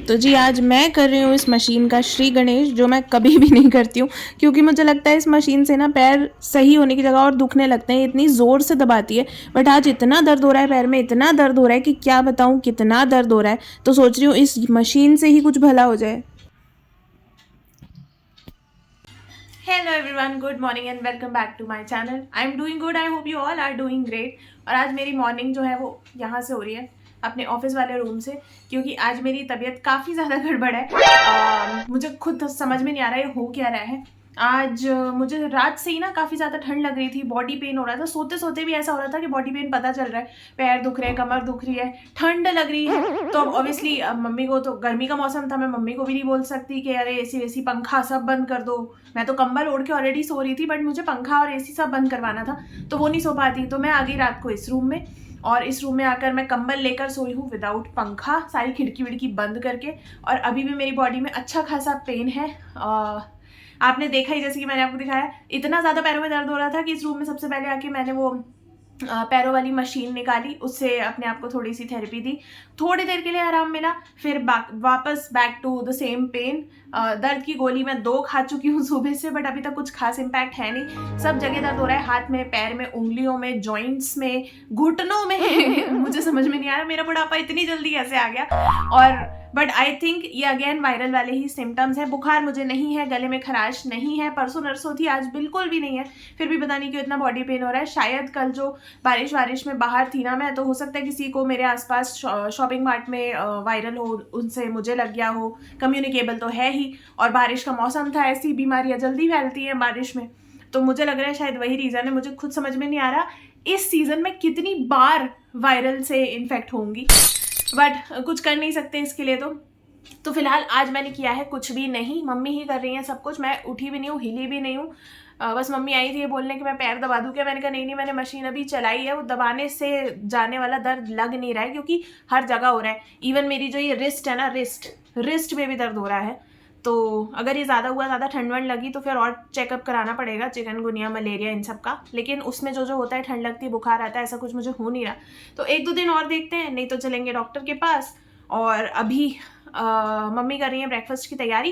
तो जी आज मैं कर रही हूँ इस मशीन का श्री गणेश, जो मैं कभी भी नहीं करती हूँ क्योंकि मुझे लगता है इस मशीन से ना पैर सही होने की जगह और दुखने लगते हैं, इतनी ज़ोर से दबाती है। बट आज इतना दर्द हो रहा है पैर में, इतना दर्द हो रहा है कि क्या बताऊँ कितना दर्द हो रहा है। तो सोच रही हूँ इस मशीन से ही कुछ भला हो जाए। Hello everyone, good morning and welcome back to my channel. I am doing good, I hope you all are doing great. और आज मेरी मॉर्निंग जो है वो यहाँ से हो रही है, अपने ऑफिस वाले रूम से, क्योंकि आज मेरी तबीयत काफ़ी ज़्यादा गड़बड़ है। मुझे खुद समझ में नहीं आ रहा है हो क्या रहा है। आज मुझे रात से ही ना काफ़ी ज़्यादा ठंड लग रही थी, बॉडी पेन हो रहा था, सोते सोते भी ऐसा हो रहा था कि बॉडी पेन पता चल रहा है, पैर दुख रहे हैं, कमर दुख रही है, ठंड लग रही है। तो ऑब्वियसली मम्मी को, तो गर्मी का मौसम था, मैं मम्मी को भी नहीं बोल सकती कि अरे एसी वेसी पंखा सब बंद कर दो। मैं तो कंबल ओढ़ के ऑलरेडी सो रही थी, बट मुझे पंखा और एसी सब बंद करवाना था, तो वो नहीं सो पाती। तो मैं आ गई रात को इस रूम में, और इस रूम में आकर मैं कंबल लेकर सोई हूँ विदाउट पंखा, सारी खिड़की विड़की बंद करके। और अभी भी मेरी बॉडी में अच्छा खासा पेन है। आपने देखा ही, जैसे कि मैंने आपको दिखाया, इतना ज़्यादा पैरों में दर्द हो रहा था कि इस रूम में सबसे पहले आके मैंने वो पैरों वाली मशीन निकाली, उससे अपने आप को थोड़ी सी थेरेपी दी, थोड़ी देर के लिए आराम मिला, फिर वापस back to the same pain. दर्द की गोली मैं 2 खा चुकी हूँ सुबह से, बट अभी तक कुछ खास इम्पैक्ट है नहीं। सब जगह दर्द हो रहा है, हाथ में, पैर में, उंगलियों में, जॉइंट्स में, घुटनों में मुझे समझ में नहीं आ रहा मेरा बुढ़ापा इतनी जल्दी कैसे आ गया। और बट आई थिंक ये अगेन वायरल वाले ही सिम्टम्स हैं। बुखार मुझे नहीं है, गले में खराश नहीं है, परसों नरसों थी, आज बिल्कुल भी नहीं है, फिर भी पता नहीं क्यों इतना बॉडी पेन हो रहा है। शायद कल जो बारिश में बाहर थी ना मैं, तो हो सकता है किसी को मेरे आसपास शॉपिंग मार्ट में वायरल हो, उनसे मुझे लग गया हो। कम्युनिकेबल तो है ही, और बारिश का मौसम था, ऐसी बीमारियां जल्दी फैलती हैं बारिश में, तो मुझे लग रहा है शायद वही रीज़न है। मुझे खुद समझ में नहीं आ रहा इस सीज़न में कितनी बार वायरल से इन्फेक्ट होंगी, बट कुछ कर नहीं सकते इसके लिए। तो फिलहाल आज मैंने किया है कुछ भी नहीं, मम्मी ही कर रही हैं सब कुछ, मैं उठी भी नहीं हूँ, हिली भी नहीं हूँ। बस मम्मी आई थी ये बोलने कि मैं पैर दबा दूँ क्या। मैंने कहा नहीं, मैंने मशीन अभी चलाई है, वो दबाने से जाने वाला दर्द लग नहीं रहा है, क्योंकि हर जगह हो रहा है। इवन मेरी जो ये रिस्ट है ना, रिस्ट में भी दर्द हो रहा है। तो अगर ये ज़्यादा हुआ, ज़्यादा ठंड वंड लगी, तो फिर और चेकअप कराना पड़ेगा, चिकनगुनिया, मलेरिया, इन सब का। लेकिन उसमें जो जो होता है, ठंड लगती है, बुखार आता है, ऐसा कुछ मुझे हो नहीं रहा। तो 1-2 दिन और देखते हैं, नहीं तो चलेंगे डॉक्टर के पास। और अभी मम्मी कर रही है ब्रेकफास्ट की तैयारी,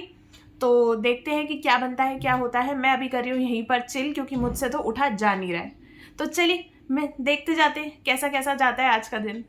तो देखते हैं कि क्या बनता है, क्या होता है। मैं अभी कर रही हूँ यहीं पर चिल, क्योंकि मुझसे तो उठा जा नहीं रहा है। तो चलिए, मैं देखते जाते हैं कैसा कैसा जाता है आज का दिन।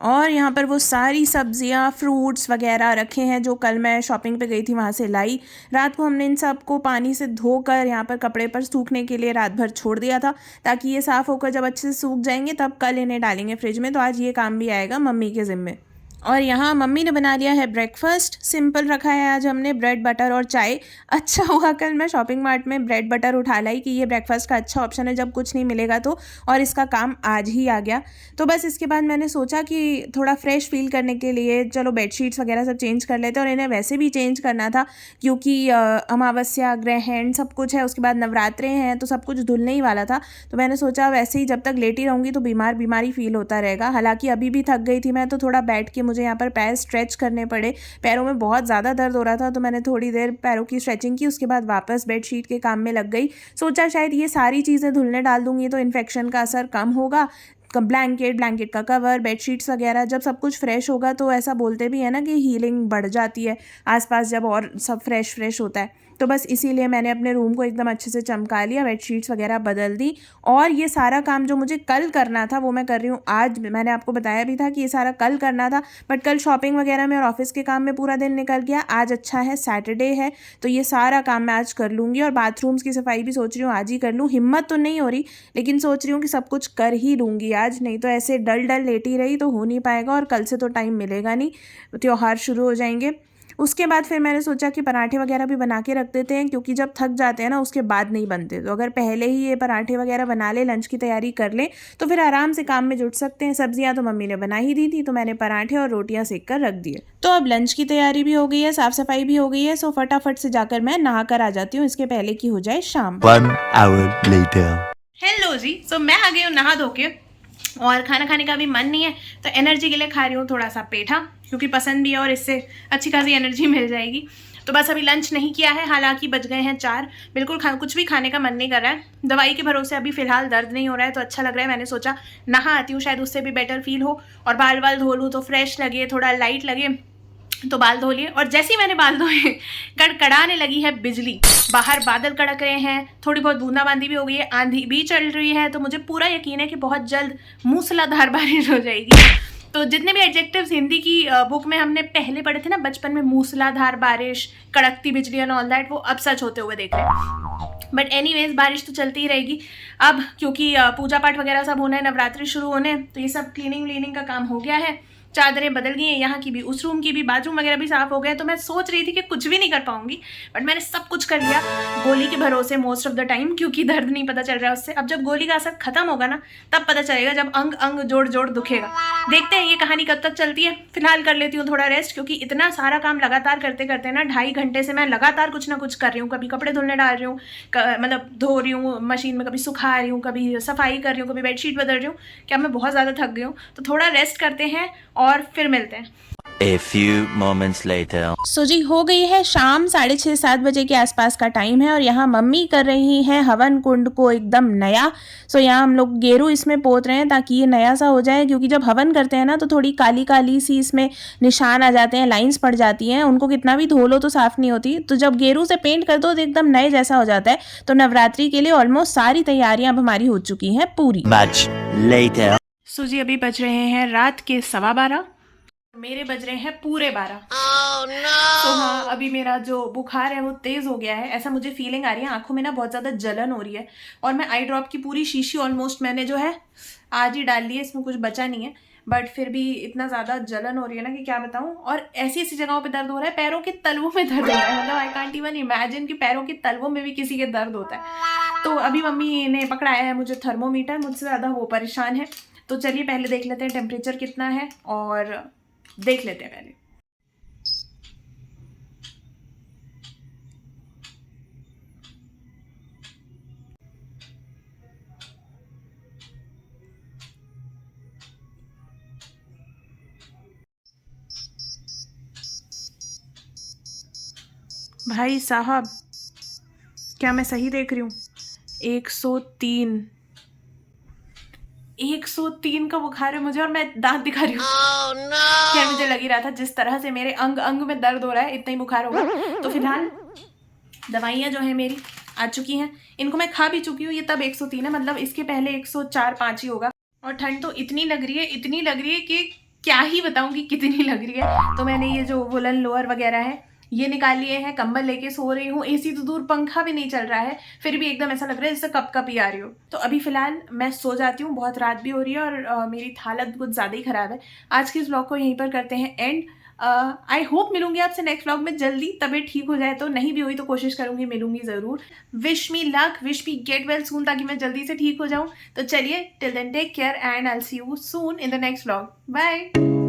और यहाँ पर वो सारी सब्जियाँ, फ्रूट्स वगैरह रखे हैं जो कल मैं शॉपिंग पे गई थी वहाँ से लाई। रात को हमने इन सब को पानी से धोकर यहाँ पर कपड़े पर सूखने के लिए रात भर छोड़ दिया था, ताकि ये साफ़ होकर जब अच्छे से सूख जाएंगे तब कल इन्हें डालेंगे फ्रिज में। तो आज ये काम भी आएगा मम्मी के ज़िम्मे। और यहाँ मम्मी ने बना लिया है ब्रेकफास्ट, सिंपल रखा है आज हमने, ब्रेड बटर और चाय। अच्छा हुआ कल मैं शॉपिंग मार्ट में ब्रेड बटर उठा लाई कि ये ब्रेकफास्ट का अच्छा ऑप्शन है जब कुछ नहीं मिलेगा तो, और इसका काम आज ही आ गया। तो बस इसके बाद मैंने सोचा कि थोड़ा फ्रेश फील करने के लिए चलो बेडशीट्स वगैरह सब चेंज कर लेते हैं, और इन्हें वैसे भी चेंज करना था क्योंकि अमावस्या, ग्रहण सब कुछ है, उसके बाद नवरात्रे हैं, तो सब कुछ धुलने ही वाला था। तो मैंने सोचा वैसे ही जब तक लेटी रहूँगी तो बीमारी फील होता रहेगा। हालांकि अभी भी थक गई थी मैं, तो थोड़ा बैठ के मुझे यहाँ पर पैर स्ट्रेच करने पड़े, पैरों में बहुत ज़्यादा दर्द हो रहा था, तो मैंने थोड़ी देर पैरों की स्ट्रेचिंग की, उसके बाद वापस बेडशीट के काम में लग गई। सोचा शायद ये सारी चीज़ें धुलने डाल दूंगी तो इन्फेक्शन का असर कम होगा। ब्लैंकेट का कवर, बेडशीट्स वगैरह, जब सब कुछ फ्रेश होगा तो ऐसा बोलते भी है ना कि हीलिंग बढ़ जाती है आसपास जब और सब फ्रेश होता है। तो बस इसीलिए मैंने अपने रूम को एकदम अच्छे से चमका लिया, बेडशीट्स वगैरह बदल दी, और ये सारा काम जो मुझे कल करना था वो मैं कर रही हूँ आज। मैंने आपको बताया भी था कि ये सारा कल करना था, बट कल शॉपिंग वगैरह में और ऑफिस के काम में पूरा दिन निकल गया। आज अच्छा है, सैटरडे है, तो ये सारा काम मैं आज कर लूँगी। और बाथरूम्स की सफाई भी सोच रही हूँ आज ही कर लूँ, हिम्मत तो नहीं हो रही, लेकिन सोच रही हूँ कि सब कुछ कर ही लूँगी आज, नहीं तो ऐसे डल लेटी रही तो हो नहीं पाएगा, और कल से तो टाइम मिलेगा नहीं, त्योहार शुरू हो जाएंगे। उसके बाद फिर मैंने सोचा कि पराठे वगैरह भी बना के रख देते हैं, क्योंकि जब थक जाते हैं ना उसके बाद नहीं बनते, तो अगर पहले ही ये पराठे वगैरह बना ले, लंच की तैयारी कर ले, तो फिर आराम से काम में जुट सकते हैं। सब्जियां तो मम्मी ने बना ही दी थी, तो मैंने पराठे और रोटियां सेक कर रख दिए। तो अब लंच की तैयारी भी हो गई है, साफ सफाई भी हो गई है, सो फटाफट से जाकर मैं नहा कर आ जाती हूँ, इसके पहले की हो जाए शाम। 1 hour later. हेलो जी, सो मैं आ गई हूँ नहा धो के, और खाना खाने का भी मन नहीं है, तो एनर्जी के लिए खा रही हूँ थोड़ा सा पेठा, क्योंकि पसंद भी है और इससे अच्छी खासी एनर्जी मिल जाएगी। तो बस अभी लंच नहीं किया है, हालांकि बज गए हैं 4, बिल्कुल कुछ भी खाने का मन नहीं कर रहा है। दवाई के भरोसे अभी फ़िलहाल दर्द नहीं हो रहा है, तो अच्छा लग रहा है। मैंने सोचा नहा आती हूँ, शायद उससे भी बेटर फील हो, और बाल धो लूँ तो फ्रेश लगे, थोड़ा लाइट लगे। तो बाल धो लिए और जैसे ही मैंने बाल धोए कड़कड़ाने लगी है बिजली, बाहर बादल कड़क रहे हैं, थोड़ी बहुत बूंदाबांदी भी हो गई है, आंधी भी चल रही है। तो मुझे पूरा यकीन है कि बहुत जल्द मूसलाधार बारिश हो जाएगी। तो जितने भी एडजेक्टिव्स हिंदी की बुक में हमने पहले पढ़े थे ना बचपन में, मूसलाधार बारिश, कड़कती बिजली एंड ऑल दैट, वो अब सच होते हुए देख रहे हैं। बट एनीवेज बारिश तो चलती ही रहेगी अब, क्योंकि पूजा पाठ वगैरह सब होना है, नवरात्रि शुरू होने हैं, तो ये सब क्लीनिंग व्लीनिंग का काम हो गया है। चादरें बदल गई हैं, यहाँ की भी, उस रूम की भी, बाथरूम वगैरह भी साफ हो गए। तो मैं सोच रही थी कि कुछ भी नहीं कर पाऊंगी, बट मैंने सब कुछ कर लिया गोली के भरोसे मोस्ट ऑफ द टाइम, क्योंकि दर्द नहीं पता चल रहा है उससे। अब जब गोली का असर खत्म होगा ना तब पता चलेगा, जब अंग अंग जोड़ जोड़ दुखेगा। देखते हैं ये कहानी कब तक चलती है। फिलहाल कर लेती हूँ थोड़ा रेस्ट, क्योंकि इतना सारा काम लगातार करते करते ना 2.5 घंटे से मैं लगातार कुछ ना कुछ कर रही हूँ। कभी कपड़े धुलने डाल रही हूँ, मतलब धो रही हूँ मशीन में, कभी सुखा रही हूँ, कभी सफाई कर रही हूँ, कभी बेडशीट बदल रही हूँ। क्या मैं बहुत ज़्यादा थक गई हूँ, तो थोड़ा रेस्ट करते हैं और फिर मिलते हैं। A few moments later. सो जी हो गई है शाम, 6:30-7 बजे के आसपास का टाइम है और यहाँ मम्मी कर रही हैं हवन कुंड को एकदम नया। सो यहाँ हम लोग गेरू इसमें पोत रहे हैं ताकि ये नया सा हो जाए, क्योंकि जब हवन करते हैं ना तो थोड़ी काली काली सी इसमें निशान आ जाते हैं, लाइंस पड़ जाती हैं, उनको कितना भी धो लो तो साफ़ नहीं होती। तो जब गेरू से पेंट कर दो तो एकदम नए जैसा हो जाता है। तो नवरात्रि के लिए ऑलमोस्ट सारी तैयारियाँ अब हमारी हो चुकी हैं पूरी। Much later. सो जी अभी बज रहे हैं रात के 12:15, मेरे बज रहे हैं पूरे 12। तो हाँ, अभी मेरा जो बुखार है वो तेज़ हो गया है, ऐसा मुझे फीलिंग आ रही है। आंखों में ना बहुत ज़्यादा जलन हो रही है और मैं आई ड्रॉप की पूरी शीशी ऑलमोस्ट मैंने जो है आज ही डाल ली है, इसमें कुछ बचा नहीं है। बट फिर भी इतना ज़्यादा जलन हो रही है ना कि क्या बताऊँ। और ऐसी ऐसी जगहों पे दर्द हो रहा है, पैरों के तलवों में दर्द हो रहा है। मतलब आई कांट इवन इमेजिन कि पैरों के तलवों में भी किसी के दर्द होता है। तो अभी मम्मी ने पकड़ाया है मुझे थर्मोमीटर, मुझसे ज़्यादा वो परेशान है। तो चलिए पहले देख लेते हैं टेम्परेचर कितना है, और देख लेते हैं पहले। भाई साहब, क्या मैं सही देख रही हूँ? 103 103 का बुखार है मुझे, और मैं दांत दिखा रही हूँ। यार मुझे लग ही रहा था जिस तरह से मेरे अंग अंग में दर्द हो रहा है इतना ही बुखार होगा। तो फिलहाल दवाइयाँ जो है मेरी आ चुकी हैं, इनको मैं खा भी चुकी हूँ। ये तब 103 है, मतलब इसके पहले 104-105 ही होगा। और ठंड तो इतनी लग रही है कि क्या ही बताऊँ कि कितनी लग रही है। तो मैंने ये जो वुलन लोअर वगैरह है ये निकाल लिए हैं, कंबल लेके सो रही हूँ। एसी तो दूर, पंखा भी नहीं चल रहा है, फिर भी एकदम ऐसा लग रहा है जैसे कप कप ही आ रही हो। तो अभी फिलहाल मैं सो जाती हूँ, बहुत रात भी हो रही है और मेरी हालत कुछ ज़्यादा ही ख़राब है। आज के इस व्लॉग को यहीं पर करते हैं एंड। आई होप मिलूंगी आपसे नेक्स्ट व्लॉग में जल्दी, तबीयत ठीक हो जाए तो। नहीं भी हुई तो कोशिश करूंगी मिलूंगी ज़रूर। Wish me luck, wish me get well soon, ताकि मैं जल्दी से ठीक हो जाऊँ। तो चलिए, till then take care and I will see you soon in the next vlog. Bye.